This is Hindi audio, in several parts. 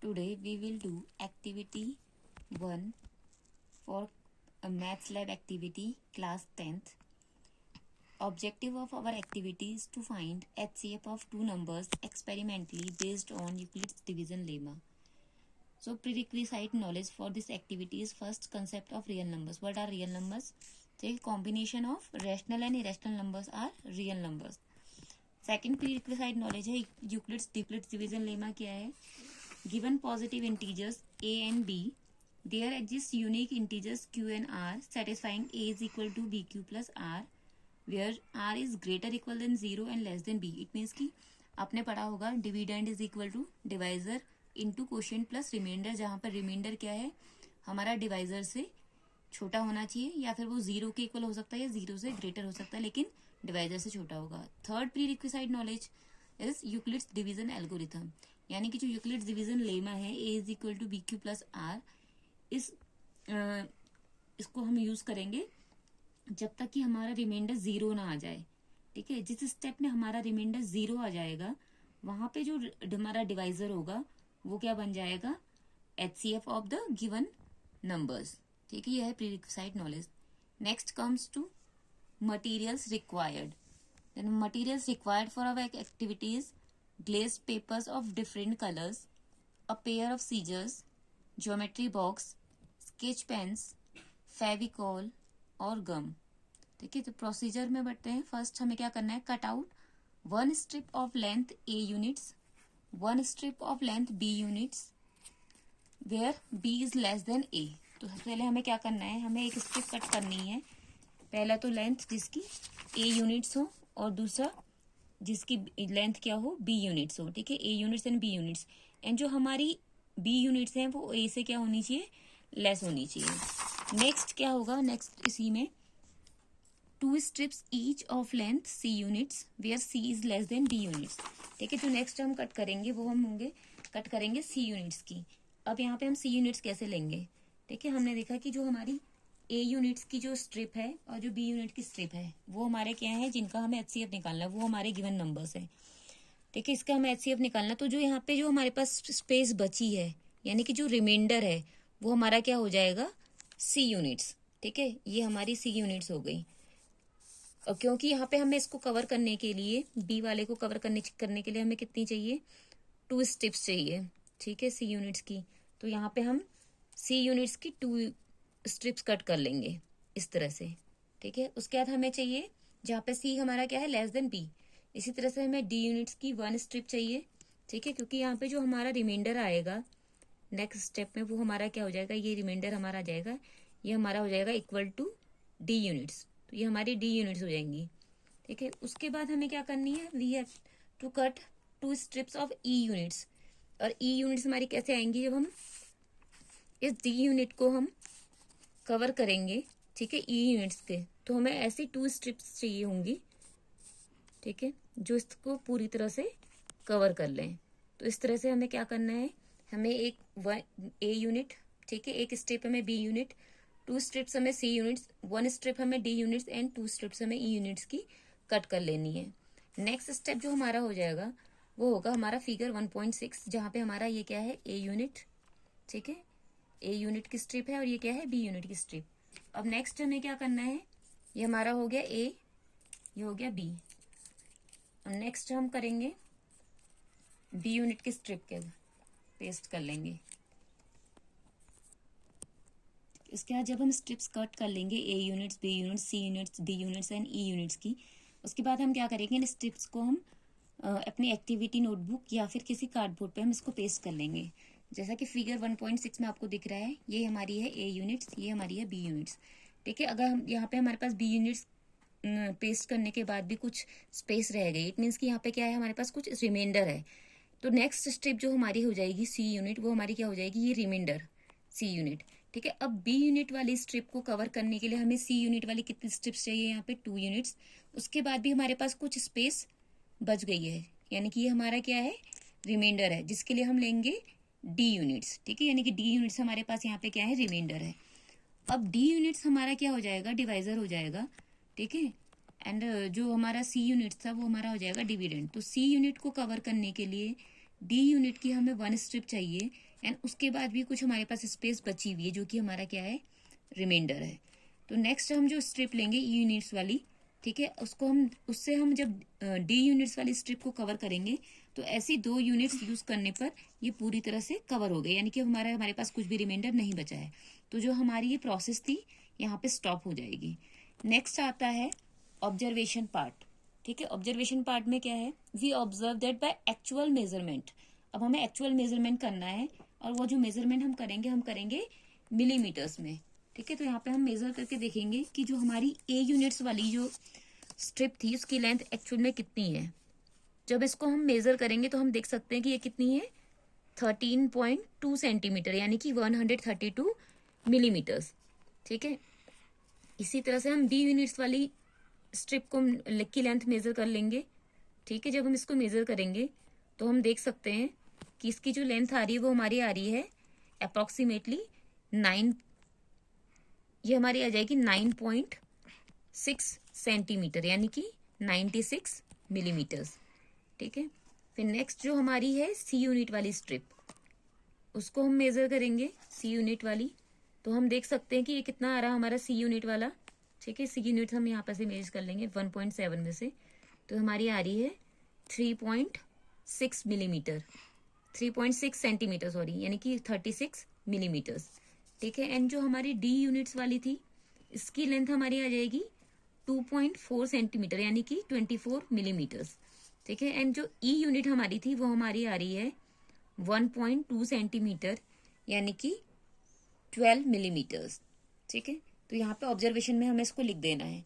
Today we will do activity 1 for a maths lab activity class 10th. Objective of our activity is to find HCF of two numbers experimentally based on Euclid's division lemma. So prerequisite knowledge for this activity is first concept of real numbers. What are real numbers? The combination of rational and irrational numbers are real numbers. Second prerequisite knowledge है Euclid's division lemma क्या है? Given positive integers a and b, there exists unique integers q and r satisfying a is equal to bq plus r, where r is greater equal than 0 and less than b. It means कि आपने पढ़ा होगा dividend is equal to divisor into quotient plus remainder, जहाँ पर रिमाइंडर क्या है हमारा डिवाइजर से छोटा होना चाहिए, या फिर वो 0 के इक्वल हो सकता है या 0 से ग्रेटर हो सकता है, लेकिन डिवाइजर से छोटा होगा. Third prerequisite knowledge is Euclid's division algorithm, यानी कि जो यूक्लिड्स डिवीजन लेमा है A is equal to B Q plus R, इसको हम यूज करेंगे जब तक कि हमारा रिमाइंडर 0 ना आ जाए. ठीक है, जिस स्टेप में हमारा रिमाइंडर 0 आ जाएगा वहां पे जो हमारा डिवाइजर होगा वो क्या बन जाएगा, HCF of the given numbers. ठीक है, यह है prerequisite knowledge. Next comes to materials required. Then materials required for our activities: glazed papers of different colors, a pair of scissors, geometry box, sketch pens, Fevicol और गम. ठीक है, तो प्रोसीजर में बढ़ते हैं. फर्स्ट हमें क्या करना है, cut out 1 strip of length A units, 1 strip of length B units, where B is less than A. तो पहले हमें क्या करना है, हमें एक स्ट्रिप कट करनी है. पहला तो लेंथ जिसकी A यूनिट्स हो और दूसरा जिसकी लेंथ क्या हो, B यूनिट्स हो. ठीक है, A units and B units, and जो हमारी B यूनिट्स हैं वो A से क्या होनी चाहिए, लेस होनी चाहिए. नेक्स्ट क्या होगा, नेक्स्ट इसी में 2 strips each of length C units where C is less than D units. ठीक है, जो नेक्स्ट हम कट करेंगे वो हम होंगे कट करेंगे C यूनिट्स की. अब यहाँ पे हम C यूनिट्स कैसे लेंगे. ठीक है, हमने देखा कि जो हमारी A यूनिट्स की जो स्ट्रिप है और जो B यूनिट की स्ट्रिप है वो हमारे क्या है, जिनका हमें HCF निकालना है, वो हमारे गिवन नंबर्स है. ठीक है, इसका हमें HCF निकालना. तो जो यहाँ पे जो हमारे पास स्पेस बची है, यानी कि जो रिमाइंडर है वो हमारा क्या हो जाएगा, C यूनिट्स. ठीक है, ये हमारी C यूनिट्स हो गई. और क्योंकि यहाँ पे हमें इसको कवर करने के लिए, B वाले को कवर करने के लिए हमें कितनी चाहिए, 2 स्ट्रिप्स चाहिए. ठीक है, C यूनिट्स की. तो यहाँ पे हम C यूनिट्स की 2 स्ट्रिप्स कट कर लेंगे इस तरह से. ठीक है, उसके बाद हमें चाहिए जहाँ पे C हमारा क्या है, लेस देन B. इसी तरह से हमें D यूनिट्स की 1 स्ट्रिप चाहिए. ठीक है, क्योंकि यहाँ पे जो हमारा रिमाइंडर आएगा नेक्स्ट स्टेप में वो हमारा क्या हो जाएगा, ये रिमाइंडर हमारा आ जाएगा, ये हमारा हो जाएगा इक्वल टू D यूनिट्स. तो ये हमारी D यूनिट्स हो जाएंगी. ठीक है, उसके बाद हमें क्या करनी है, we have to cut 2 strips of E units. और E यूनिट्स हमारी कैसे आएंगी, जब हम इस D यूनिट को हम कवर करेंगे. ठीक है, E यूनिट्स के, तो हमें ऐसी 2 स्ट्रिप्स चाहिए होंगी. ठीक है, जो इसको पूरी तरह से कवर कर लें. तो इस तरह से हमें क्या करना है, हमें एक A यूनिट, ठीक है, एक स्ट्रिप हमें B यूनिट, 2 स्ट्रिप्स हमें C यूनिट्स, 1 स्ट्रिप हमें D यूनिट्स एंड 2 स्ट्रिप्स हमें E यूनिट्स की कट कर लेनी है. नेक्स्ट स्टेप जो हमारा हो जाएगा वो होगा हमारा फिगर 1.6, जहाँ पे हमारा ये क्या है, A यूनिट. ठीक है, A यूनिट की स्ट्रिप है और ये क्या है, B यूनिट की स्ट्रिप. अब नेक्स्ट हमें क्या करना है, ये हमारा हो गया A, ये हो गया B. अब नेक्स्ट हम करेंगे B यूनिट की स्ट्रिप के पेस्ट कर लेंगे. इसके बाद जब हम स्ट्रिप्स कट कर लेंगे A units, B units, C units, D units and E units की, उसके बाद हम क्या करेंगे, इन स्ट्रिप्स को हम अपनी एक्टिविटी नोटबुक या फिर किसी कार्डबोर्ड पे हम इसको पेस्ट कर लेंगे. जैसा कि फिगर 1.6 में आपको दिख रहा है, ये हमारी है A यूनिट्स, ये हमारी है B यूनिट्स. ठीक है, अगर हम यहाँ पे हमारे पास B यूनिट्स पेस्ट करने के बाद भी कुछ स्पेस रह गई, इट मीन्स कि यहाँ पे क्या है, हमारे पास कुछ रिमाइंडर है. तो नेक्स्ट स्ट्रिप जो हमारी हो जाएगी C यूनिट, वो हमारी क्या हो जाएगी, ये रिमाइंडर C यूनिट. ठीक है, अब B यूनिट वाली स्ट्रिप को कवर करने के लिए हमें C यूनिट वाली कितनी स्ट्रिप्स चाहिए, यहाँ पे 2 यूनिट्स. उसके बाद भी हमारे पास कुछ स्पेस बच गई है, यानी कि ये हमारा क्या है, रिमाइंडर है, जिसके लिए हम लेंगे D यूनिट्स. ठीक है, यानी कि D यूनिट्स हमारे पास यहाँ पे क्या है, रिमाइंडर है. अब D यूनिट्स हमारा क्या हो जाएगा, डिवाइजर हो जाएगा. ठीक है, एंड जो हमारा C यूनिट था वो हमारा हो जाएगा डिविडेंड. तो C यूनिट को कवर करने के लिए डी यूनिट की हमें 1 स्ट्रिप चाहिए एंड उसके बाद भी कुछ हमारे पास स्पेस बची हुई है जो कि हमारा क्या है, रिमाइंडर है। तो नेक्स्ट हम जो स्ट्रिप लेंगे ई यूनिट्स वाली, ठीक है, उससे हम जब डी यूनिट्स वाली स्ट्रिप को कवर करेंगे तो ऐसी 2 यूनिट्स यूज करने पर ये पूरी तरह से कवर हो गए, यानी कि हमारे पास कुछ भी रिमाइंडर नहीं बचा है। तो जो हमारी ये प्रोसेस थी यहाँ पे स्टॉप हो जाएगी। नेक्स्ट आता है ऑब्जर्वेशन पार्ट, ठीक है। ऑब्जर्वेशन पार्ट में क्या है, we observe that by actual measurement. अब हमें एक्चुअल मेजरमेंट करना है और वो जो मेजरमेंट हम करेंगे मिलीमीटर्स में, ठीक है। तो यहाँ पे हम मेजर करके देखेंगे कि जो हमारी ए यूनिट्स वाली जो स्ट्रिप थी उसकी लेंथ एक्चुअल में कितनी है। जब इसको हम मेजर करेंगे तो हम देख सकते हैं कि ये कितनी है, 13.2 सेंटीमीटर, यानी कि 132 मिलीमीटर्स, ठीक है। इसी तरह से हम डी यूनिट्स वाली स्ट्रिप को की लेंथ मेजर कर लेंगे, ठीक है। जब हम इसको मेजर करेंगे तो हम देख सकते हैं कि इसकी जो लेंथ आ रही है वो हमारी आ रही है अप्रोक्सीमेटली 9, ये हमारी आ जाएगी 9.6 सेंटीमीटर, यानी कि 96 मिलीमीटर्स, ठीक है। फिर नेक्स्ट जो हमारी है सी यूनिट वाली स्ट्रिप, उसको हम मेजर करेंगे सी यूनिट वाली। तो हम देख सकते हैं कि ये कितना आ रहा है हमारा सी यूनिट वाला, ठीक है। सी यूनिट हम यहाँ पर से मेजर कर लेंगे 1.7 में से, तो हमारी आ रही है 3.6 मिलीमीटर, 3.6 सेंटीमीटर सॉरी, यानी कि 36 मिलीमीटर्स, ठीक है। एंड जो हमारी डी यूनिट्स वाली थी इसकी लेंथ हमारी आ जाएगी 2.4 सेंटीमीटर, यानी कि 24 मिलीमीटर्स, ठीक है। एंड जो ई यूनिट हमारी थी वो हमारी आ रही है 1.2 सेंटीमीटर, यानी कि 12 मिलीमीटर्स, ठीक है। तो यहाँ पे ऑब्जर्वेशन में हमें इसको लिख देना है।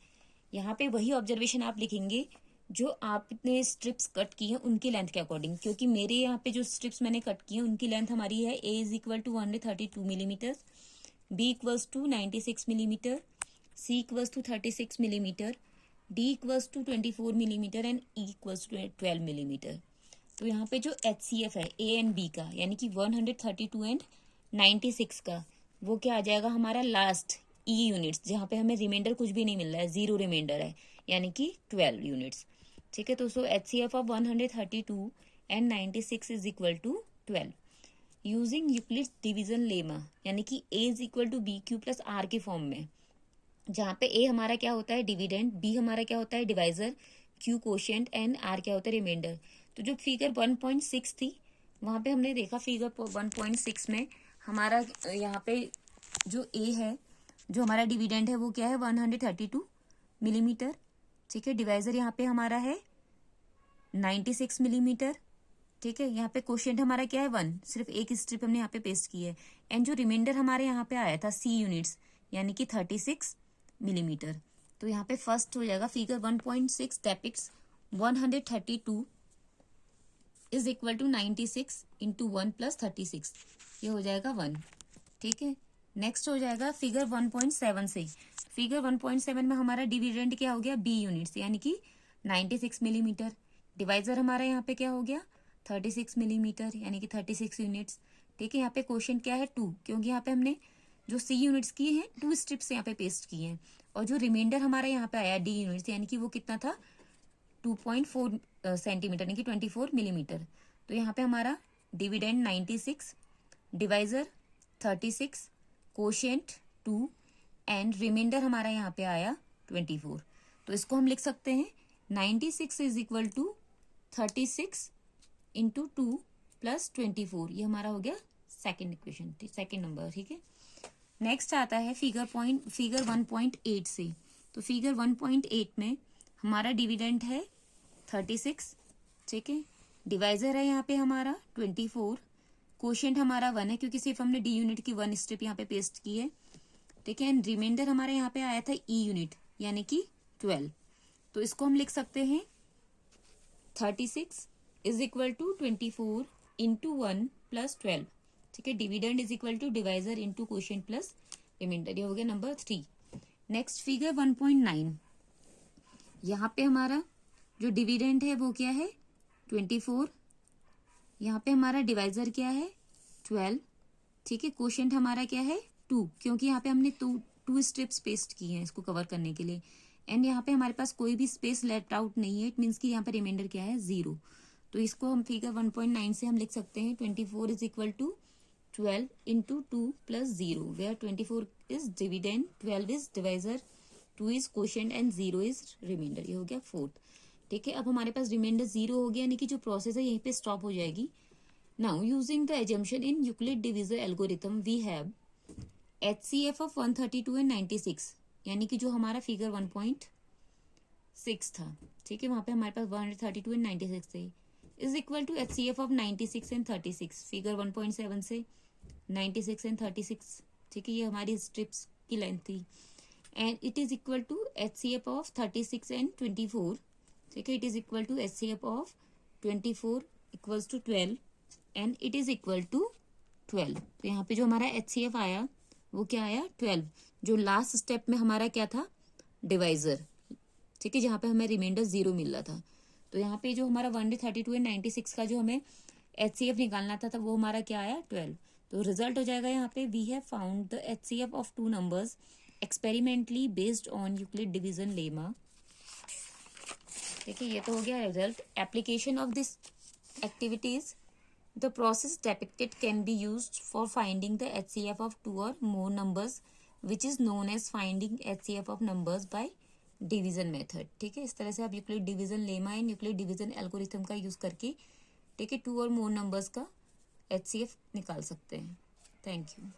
यहाँ पे वही ऑब्जर्वेशन आप लिखेंगे जो आपने स्ट्रिप्स कट की है उनकी लेंथ के अकॉर्डिंग, क्योंकि मेरे यहाँ पे जो स्ट्रिप्स मैंने कट की है उनकी लेंथ हमारी है A is equal to 132 millimetre, B equals to 96 millimetre, C equals to 36 millimetre, D equals to 24 millimetre and E equals to 12 millimetre. तो यहाँ पे जो HCF है ए एंड बी का, यानी कि 132 एंड 96 का, वो क्या आ जाएगा हमारा लास्ट ई यूनिट्स, जहाँ पे हमें रिमाइंडर कुछ भी नहीं मिल रहा है, 0 रिमाइंडर है, यानी कि 12 यूनिट्स, ठीक है। तो so HCF of 132 and 96 is equal to 12 using Euclid's division lemma, यानी कि A is equal to B Q plus R के फॉर्म में, जहाँ पे ए हमारा क्या होता है डिविडेंड, बी हमारा क्या होता है divisor, Q quotient and R क्या होता है रिमाइंडर। तो जो फिगर 1.6 थी वहां पे हमने देखा फिगर 1.6 में हमारा यहाँ पे जो ए है, जो हमारा डिविडेंड है वो क्या है 132 मिलीमीटर, ठीक है। डिवाइजर यहाँ पे हमारा है 96 मिलीमीटर, ठीक है। यहाँ पे कोशिएंट हमारा क्या है 1, सिर्फ एक स्ट्रिप हमने यहाँ पे पेस्ट की है। एंड जो रिमाइंडर हमारे यहाँ पे आया था सी यूनिट्स, यानी कि 36 मिलीमीटर। तो यहाँ पे फर्स्ट हो जाएगा figure 1.6 depicts 132 is equal to 96 into 1 plus 36, ये हो जाएगा 1, ठीक है। नेक्स्ट हो जाएगा फिगर 1.7 से, फिगर 1.7 में हमारा डिविडेंड क्या हो गया बी यूनिट्स, यानी कि 96 मिलीमीटर, डिवाइजर हमारा यहाँ पे क्या हो गया 36 मिलीमीटर, यानी कि 36 यूनिट्स, ठीक है। यहाँ पे क्वेश्चन क्या है 2, क्योंकि यहाँ पे हमने जो सी यूनिट्स की हैं 2 स्ट्रिप्स यहाँ पे पेस्ट की हैं, और जो रिमाइंडर हमारा यहाँ पे आया डी यूनिट्स, यानी कि वो कितना था 2.4 सेंटीमीटर, यानी कि 24 मिलीमीटर। तो यहाँ पे हमारा dividend 96, divisor 36, quotient 2 and remainder हमारा यहाँ पे आया 24। तो इसको हम लिख सकते हैं 96 is equal to 36 into 2 plus 24, ये हमारा हो गया सेकेंड इक्वेशन, सेकेंड नंबर, ठीक है। नेक्स्ट आता है फिगर 1.8 से। तो फिगर 1.8 में हमारा डिविडेंड है 36, ठीक है। डिवाइजर है यहाँ पे हमारा 24, कोशिएंट हमारा 1 है क्योंकि सिर्फ हमने डी यूनिट की 1 स्ट्रिप यहाँ पे पेस्ट की है, ठीक है। एंड रिमाइंडर हमारे यहाँ पे आया था ई यूनिट, यानी कि 12। तो इसको हम लिख सकते हैं 36 is equal to 24 into 1 plus 12, ठीक है। Dividend is equal to divisor into quotient plus remainder, ये हो गया नंबर 3। नेक्स्ट फिगर 1.9, यहाँ पे हमारा जो डिविडेंड है वो क्या है 24, यहाँ पे हमारा डिवाइजर क्या है 12, ठीक है। कोशिएंट हमारा क्या है 2, क्योंकि यहाँ पे हमने 2 स्ट्रिप्स पेस्ट की हैं इसको कवर करने के लिए, एंड यहाँ पे हमारे पास कोई भी स्पेस लेफ्ट आउट नहीं है, इट मीन्स कि यहाँ पे रिमाइंडर क्या है 0। तो इसको हम फिगर 1.9 से हम लिख सकते हैं 24 is equal to 12 into 2 plus 0, where 24 is dividend, 12 is divisor, 2 is quotient and 0 is remainder. ये हो गया फोर्थ। ठीक है, अब हमारे पास रिमाइंडर 0 हो गया, यानी कि जो प्रोसेस है यहीं पे स्टॉप हो जाएगी। Now using the assumption in Euclid divisor algorithm we have HCF of 132 and 96, यानी कि जो हमारा फिगर 1.6 था, ठीक है, वहां पे हमारे पास 132 एंड 96 थे, is equal to HCF of 96 and 36, figure 1.7 से 96 एंड 36, ठीक है, ये हमारी स्ट्रिप्स की लेंथ थी। And it is equal to HCF of 36 and 24, ठीक है, it is equal to HCF of 24 equals to 12 and it is equal to 12। तो यहाँ पे जो हमारा HCF आया वो क्या आया 12, जो लास्ट स्टेप में हमारा क्या था डिवाइजर, ठीक है, जहाँ पे हमें रिमाइंडर 0 मिल रहा था। तो यहाँ पे जो हमारा 132 एंड 96 का जो हमें HCF निकालना था वो हमारा क्या आया 12। तो रिजल्ट हो जाएगा यहाँ पे we have found the HCF of two numbers experimentally based on Euclid division lemma. ठीक है, ये तो हो गया result. Application of this activities, the process depicted can be used for finding the HCF of two or more numbers, which is known as finding HCF of numbers by division method। ठीक है, इस तरह से आप Euclid division lemma and Euclid division algorithm का यूज करके, ठीक है, टू और मोर नंबर्स का HCF निकाल सकते हैं। Thank you.